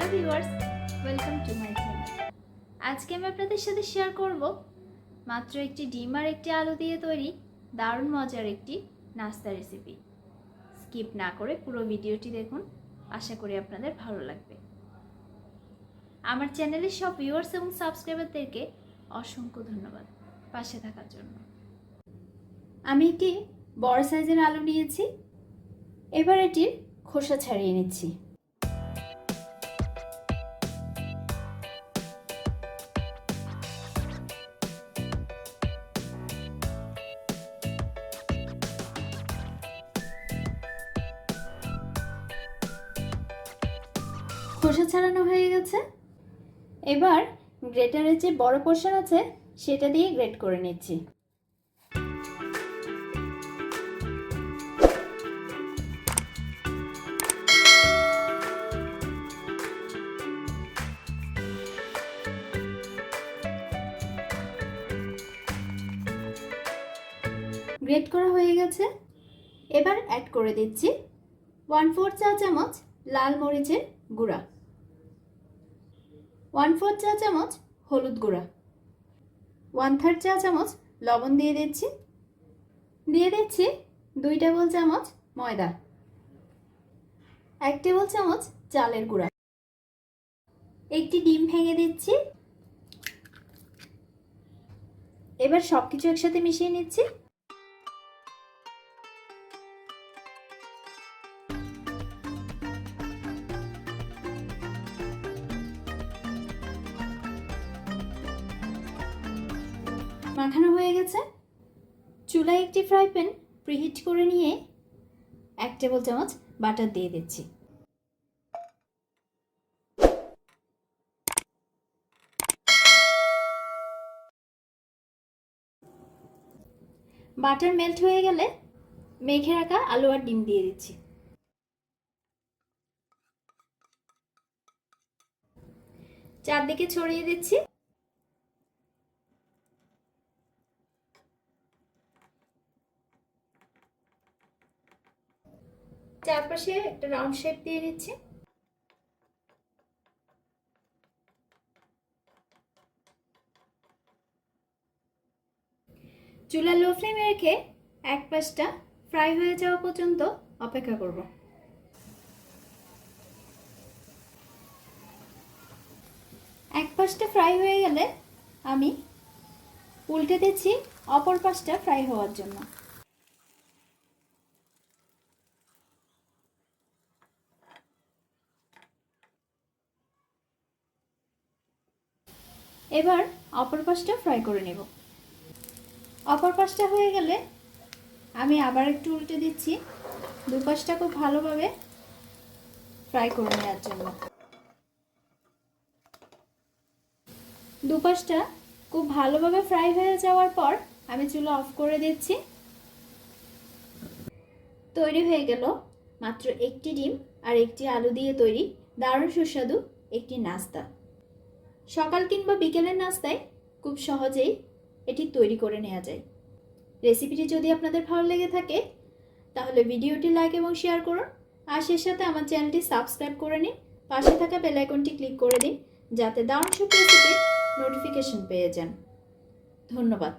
Hello viewers, welcome to my channel. আজকে আমি আপনাদের সাথে শেয়ার করব মাত্র একটি ডিম আর একটি আলু দিয়ে তৈরি দারুণ মজার একটি নাস্তা রেসিপি। স্কিপ না করে পুরো ভিডিওটি দেখুন, আশা করি আপনাদের ভালো লাগবে। আমার চ্যানেলের সব ভিউয়ার্স এবং সাবস্ক্রাইবারদেরকে অসংখ্য ধন্যবাদ পাশে থাকার জন্য। আমি একটি বড় সাইজের আলু নিয়েছি, এবার এটির খোসা ছাড়িয়ে নিচ্ছি। খোসা ছাড়ানো হয়ে গেছে, এবার গ্রেটারের যে বড় পোর্শন আছে সেটা দিয়ে গ্রেট করে নিচ্ছি। গ্রেট করা হয়ে গেছে, এবার অ্যাড করে দিচ্ছি 1/4 চা চামচ লাল মরিচের গুঁড়া, 1/4 চা চামচ হলুদ গুঁড়া, 1/3 চা চামচ লবণ দিয়ে দিচ্ছি 2 টেবিল চামচ ময়দা, 1 টেবিল চামচ চালের গুঁড়া, একটি ডিম ভেঙে দিচ্ছি। এবার সবকিছু একসাথে মিশিয়ে নিচ্ছি। মাখানো হয়ে গেছে, চুলায় একটি ফ্রাই প্যান প্রিহিট করে নিয়ে 1 টেবিল চামচ বাটার দিয়ে দিচ্ছি। বাটার মেল্ট হয়ে গেলে মেখে রাখা আলু আর ডিম দিয়ে দিচ্ছি। চারদিকে ছড়িয়ে দিচ্ছি। চারপাশে একটা রাউন্ড শেপ দিয়ে দিচ্ছি। চুলা লো ফ্লেমে রেখে এক পাশটা ফ্রাই হয়ে যাওয়া পর্যন্ত অপেক্ষা করব। এক পাশটা ফ্রাই হয়ে গেলে আমি উল্টে দিচ্ছি অপর পাশটা ফ্রাই হওয়ার জন্য। এবার অপর পাশটা ফ্রাই করে নেব। অপর পাশটা হয়ে গেলে আমি আবার একটু উল্টে দিচ্ছি, দুপাশটা খুব ভালোভাবে ফ্রাই করে নেওয়ার জন্য। দুপাশটা খুব ভালোভাবে ফ্রাই হয়ে যাওয়ার পর আমি চুলা অফ করে দিচ্ছি। তৈরি হয়ে গেল মাত্র একটি ডিম আর একটি আলু দিয়ে তৈরি দারুণ সুস্বাদু একটি নাস্তা। সকাল কিংবা বিকেলের নাস্তায় খুব সহজেই এটি তৈরি করে নেওয়া যায়। রেসিপিটি যদি আপনাদের ভালো লেগে থাকে তাহলে ভিডিওটি লাইক এবং শেয়ার করুন, আর সেই সাথে আমার চ্যানেলটি সাবস্ক্রাইব করে নিন। পাশে থাকা বেল আইকনটি ক্লিক করে দিন যাতে দারুণ সব রেসিপির নোটিফিকেশন পেয়ে যান। ধন্যবাদ।